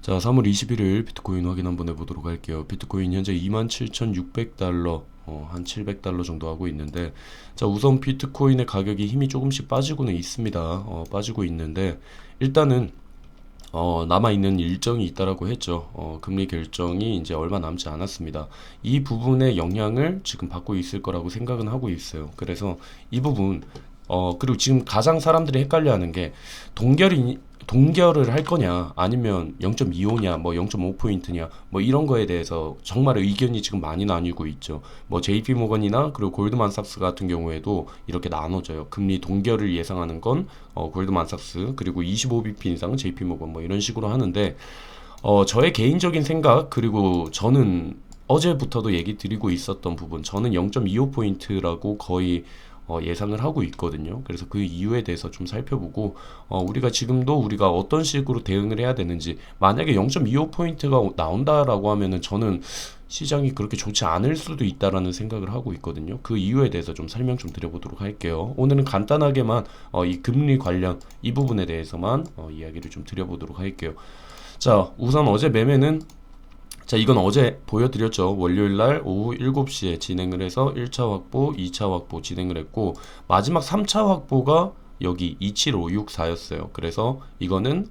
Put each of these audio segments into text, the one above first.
자, 3월 21일 비트코인 확인 한번 해보도록 할게요. 비트코인 현재 27,600달러, 한 700달러 정도 하고 있는데, 자, 우선 비트코인의 가격이 힘이 조금씩 빠지고는 있습니다. 빠지고 있는데, 일단은, 남아있는 일정이 있다라고 했죠. 금리 결정이 이제 얼마 남지 않았습니다. 이 부분의 영향을 지금 받고 있을 거라고 생각은 하고 있어요. 그래서 이 부분, 그리고 지금 가장 사람들이 헷갈려 하는 게, 동결을 할 거냐, 아니면 0.25냐, 뭐 0.5포인트냐, 뭐 이런 거에 대해서 정말 의견이 지금 많이 나뉘고 있죠. 뭐 JP 모건이나 그리고 골드만삭스 같은 경우에도 이렇게 나눠져요. 금리 동결을 예상하는 건 골드만삭스, 그리고 25bp 이상 JP 모건 뭐 이런 식으로 하는데, 저의 개인적인 생각, 그리고 저는 어제부터도 얘기 드리고 있었던 부분, 저는 0.25포인트라고 거의 예상을 하고 있거든요. 그래서 그 이유에 대해서 좀 살펴보고, 우리가 지금도 우리가 어떤 식으로 대응을 해야 되는지, 만약에 0.25포인트가 나온다라고 하면은 저는 시장이 그렇게 좋지 않을 수도 있다라는 생각을 하고 있거든요. 그 이유에 대해서 좀 설명 좀 드려보도록 할게요. 오늘은 간단하게만 이 금리 관련 이 부분에 대해서만 이야기를 좀 드려보도록 할게요. 자, 우선 어제 매매는, 자, 이건 어제 보여드렸죠. 월요일날 오후 7시에 진행을 해서 1차 확보, 2차 확보 진행을 했고, 마지막 3차 확보가 여기 27564였어요. 그래서 이거는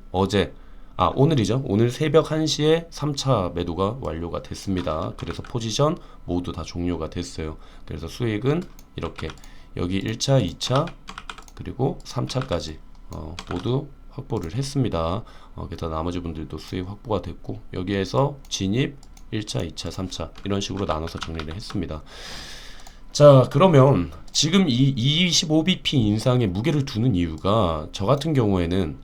오늘이죠. 오늘 새벽 1시에 3차 매도가 완료가 됐습니다. 그래서 포지션 모두 다 종료가 됐어요. 그래서 수익은 이렇게 여기 1차, 2차, 그리고 3차까지 모두 확보를 했습니다. 그래서 나머지 분들도 수익 확보가 됐고, 여기에서 진입 1차, 2차, 3차 이런 식으로 나눠서 정리를 했습니다. 자, 그러면 지금 이 25bp 인상에 무게를 두는 이유가, 저 같은 경우에는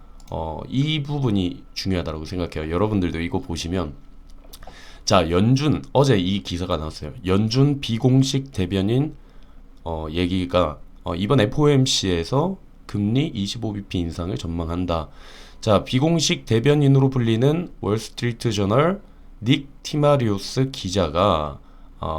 이 부분이 중요하다고 생각해요. 여러분들도 이거 보시면, 자, 연준, 어제 이 기사가 나왔어요. 연준 비공식 대변인 얘기가, 이번 FOMC에서 금리 25bp 인상을 전망한다. 자, 비공식 대변인으로 불리는 월스트리트 저널 닉 티마리오스 기자가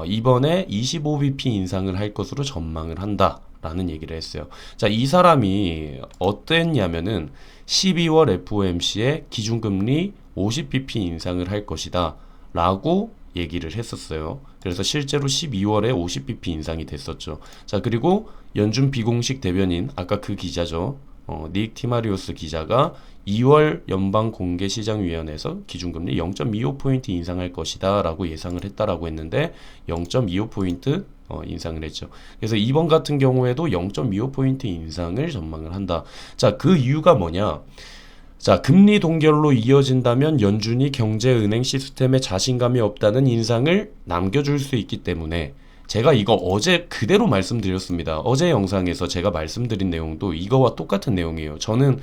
이번에 25bp 인상을 할 것으로 전망을 한다 라는 얘기를 했어요. 자, 이 사람이 어땠냐면은 12월 FOMC에 기준금리 50bp 인상을 할 것이다 라고 얘기를 했었어요. 그래서 실제로 12월에 50bp 인상이 됐었죠. 자, 그리고 연준 비공식 대변인, 아까 그 기자죠. 닉 티마리오스 기자가 2월 연방공개시장위원회에서 기준금리 0.25포인트 인상할 것이다 라고 예상을 했다라고 했는데, 0.25포인트 인상을 했죠. 그래서 이번 같은 경우에도 0.25포인트 인상을 전망을 한다. 자, 그 이유가 뭐냐? 자, 금리 동결로 이어진다면 연준이 경제은행 시스템에 자신감이 없다는 인상을 남겨줄 수 있기 때문에, 제가 이거 어제 그대로 말씀드렸습니다. 어제 영상에서 제가 말씀드린 내용도 이거와 똑같은 내용이에요. 저는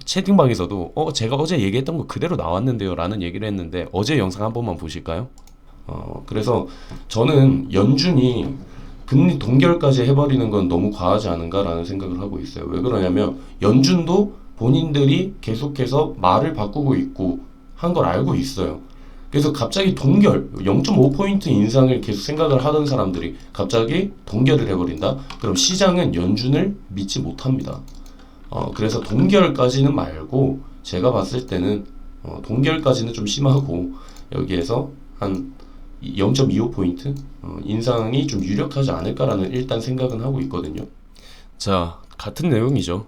채팅방에서도 제가 어제 얘기했던 거 그대로 나왔는데요 라는 얘기를 했는데, 어제 영상 한 번만 보실까요? 그래서 저는 연준이 금리 동결까지 해버리는 건 너무 과하지 않은가라는 생각을 하고 있어요. 왜 그러냐면, 연준도 본인들이 계속해서 말을 바꾸고 있고 한 걸 알고 있어요. 그래서 갑자기 동결, 0.5포인트 인상을 계속 생각을 하던 사람들이 갑자기 동결을 해버린다? 그럼 시장은 연준을 믿지 못합니다. 그래서 동결까지는 말고, 제가 봤을 때는 동결까지는 좀 심하고, 여기에서 한 0.25포인트 인상이 좀 유력하지 않을까라는 일단 생각은 하고 있거든요. 자, 같은 내용이죠.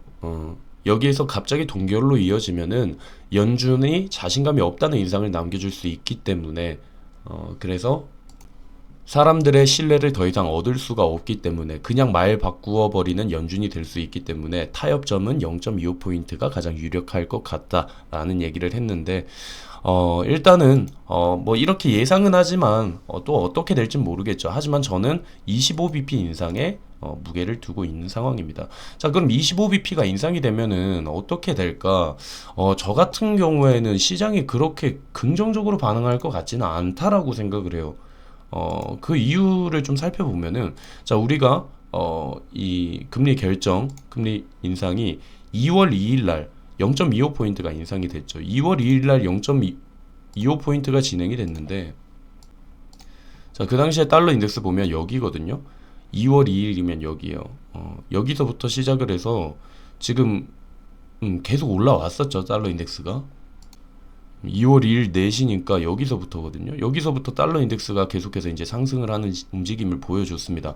여기에서 갑자기 동결로 이어지면은 연준이 자신감이 없다는 인상을 남겨줄 수 있기 때문에, 그래서 사람들의 신뢰를 더 이상 얻을 수가 없기 때문에 그냥 말 바꾸어 버리는 연준이 될 수 있기 때문에, 타협점은 0.25포인트가 가장 유력할 것 같다라는 얘기를 했는데, 일단은 뭐 이렇게 예상은 하지만 또 어떻게 될지 모르겠죠. 하지만 저는 25bp 인상에 무게를 두고 있는 상황입니다. 자, 그럼 25bp가 인상이 되면은 어떻게 될까? 저 같은 경우에는 시장이 그렇게 긍정적으로 반응할 것 같지는 않다라고 생각을 해요. 그 이유를 좀 살펴보면은, 자, 우리가 이 금리 인상이 2월 2일 날 0.25포인트가 인상이 됐죠. 2월 2일 날 0.25포인트가 진행이 됐는데, 자, 그 당시에 달러 인덱스 보면 여기거든요. 2월 2일이면 여기에요. 여기서부터 시작을 해서 지금 계속 올라왔었죠, 달러 인덱스가. 2월 2일 4시니까 여기서부터거든요. 여기서부터 달러 인덱스가 계속해서 이제 상승을 하는 움직임을 보여줬습니다.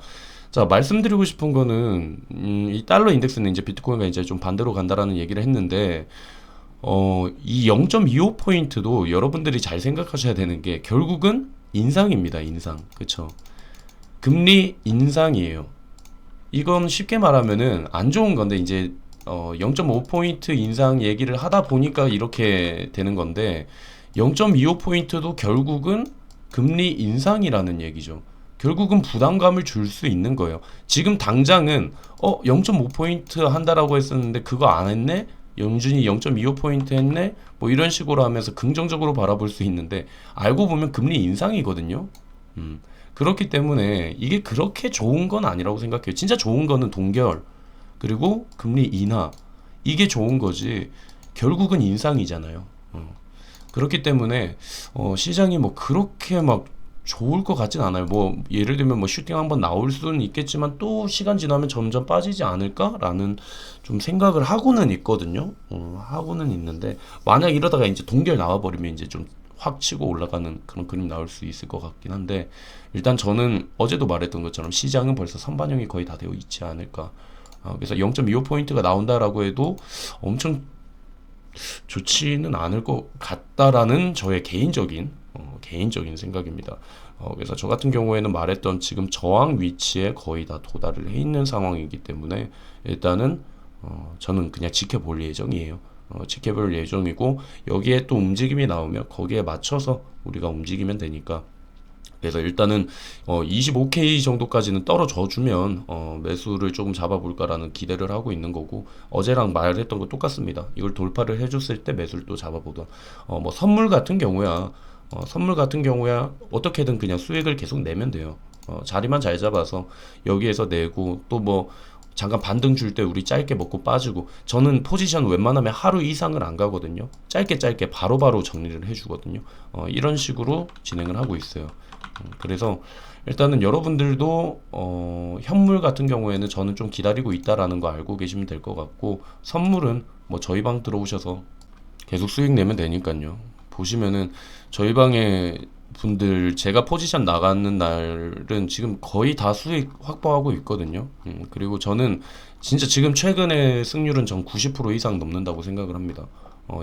자, 말씀드리고 싶은 거는, 이 달러 인덱스는 이제 비트코인과 이제 좀 반대로 간다라는 얘기를 했는데, 이 0.25포인트도 여러분들이 잘 생각하셔야 되는 게 결국은 인상입니다. 인상. 그쵸? 금리 인상이에요. 이건 쉽게 말하면은 안 좋은 건데 이제 0.5포인트 인상 얘기를 하다 보니까 이렇게 되는 건데 0.25포인트도 결국은 금리 인상이라는 얘기죠. 결국은 부담감을 줄 수 있는 거예요. 지금 당장은 0.5포인트 한다라고 했었는데 그거 안 했네? 영준이 0.25포인트 했네? 뭐 이런 식으로 하면서 긍정적으로 바라볼 수 있는데 알고 보면 금리 인상이거든요. 그렇기 때문에 이게 그렇게 좋은 건 아니라고 생각해요. 진짜 좋은 거는 동결, 그리고 금리 인하. 이게 좋은 거지. 결국은 인상이잖아요. 그렇기 때문에 시장이 뭐 그렇게 막 좋을 것 같진 않아요. 뭐 예를 들면 뭐 슈팅 한번 나올 수는 있겠지만 또 시간 지나면 점점 빠지지 않을까라는 좀 생각을 하고는 있거든요. 하고는 있는데 만약 이러다가 이제 동결 나와버리면 이제 좀 확 치고 올라가는 그런 그림 나올 수 있을 것 같긴 한데 일단 저는 어제도 말했던 것처럼 시장은 벌써 선반영이 거의 다 되어 있지 않을까. 그래서 0.25포인트가 나온다라고 해도 엄청 좋지는 않을 것 같다라는 저의 개인적인 생각입니다. 그래서 저 같은 경우에는 말했던 지금 저항 위치에 거의 다 도달을 해 있는 상황이기 때문에 일단은 저는 그냥 지켜볼 예정이에요. 지켜볼 예정이고 여기에 또 움직임이 나오면 거기에 맞춰서 우리가 움직이면 되니까 그래서 일단은 25K 정도까지는 떨어져 주면 매수를 조금 잡아볼까라는 기대를 하고 있는 거고 어제랑 말했던 거 똑같습니다. 이걸 돌파를 해줬을 때 매수를 또 잡아보던 뭐 선물 같은 경우야 어떻게든 그냥 수익을 계속 내면 돼요. 자리만 잘 잡아서 여기에서 내고 또 뭐 잠깐 반등 줄 때 우리 짧게 먹고 빠지고 저는 포지션 웬만하면 하루 이상을 안 가거든요. 짧게 바로바로 정리를 해주거든요. 이런 식으로 진행을 하고 있어요. 그래서 일단은 여러분들도 현물 같은 경우에는 저는 좀 기다리고 있다라는 거 알고 계시면 될 것 같고 선물은 뭐 저희 방 들어오셔서 계속 수익 내면 되니까요. 보시면은 저희 방에 분들 제가 포지션 나가는 날은 지금 거의 다 수익 확보하고 있거든요. 그리고 저는 진짜 지금 최근에 승률은 전 90% 이상 넘는다고 생각을 합니다.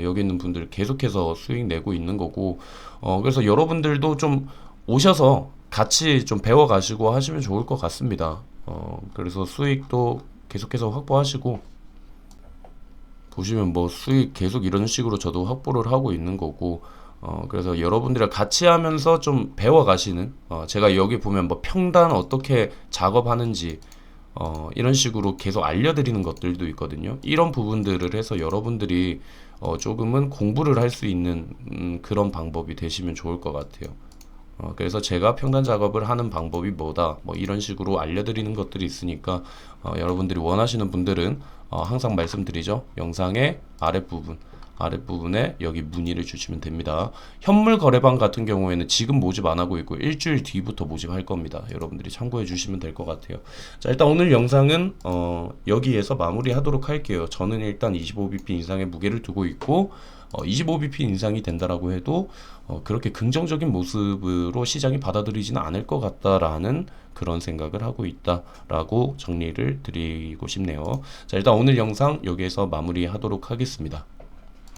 여기 있는 분들 계속해서 수익 내고 있는 거고 그래서 여러분들도 좀 오셔서 같이 좀 배워 가시고 하시면 좋을 것 같습니다. 그래서 수익도 계속해서 확보하시고 보시면 뭐 수익 계속 이런 식으로 저도 확보를 하고 있는 거고 그래서 여러분들이랑 같이 하면서 좀 배워 가시는 제가 여기 보면 뭐 평단 어떻게 작업하는지 이런 식으로 계속 알려드리는 것들도 있거든요. 이런 부분들을 해서 여러분들이 조금은 공부를 할 수 있는 그런 방법이 되시면 좋을 것 같아요. 그래서 제가 평단 작업을 하는 방법이 뭐다 뭐 이런 식으로 알려드리는 것들이 있으니까 여러분들이 원하시는 분들은 항상 말씀드리죠. 영상의 아랫부분에 여기 문의를 주시면 됩니다. 현물 거래방 같은 경우에는 지금 모집 안 하고 있고 일주일 뒤부터 모집할 겁니다. 여러분들이 참고해 주시면 될 것 같아요. 자, 일단 오늘 영상은 여기에서 마무리하도록 할게요. 저는 일단 25bp 인상의 무게를 두고 있고 25bp 인상이 된다라고 해도 그렇게 긍정적인 모습으로 시장이 받아들이지는 않을 것 같다라는 그런 생각을 하고 있다라고 정리를 드리고 싶네요. 자, 일단 오늘 영상 여기에서 마무리하도록 하겠습니다.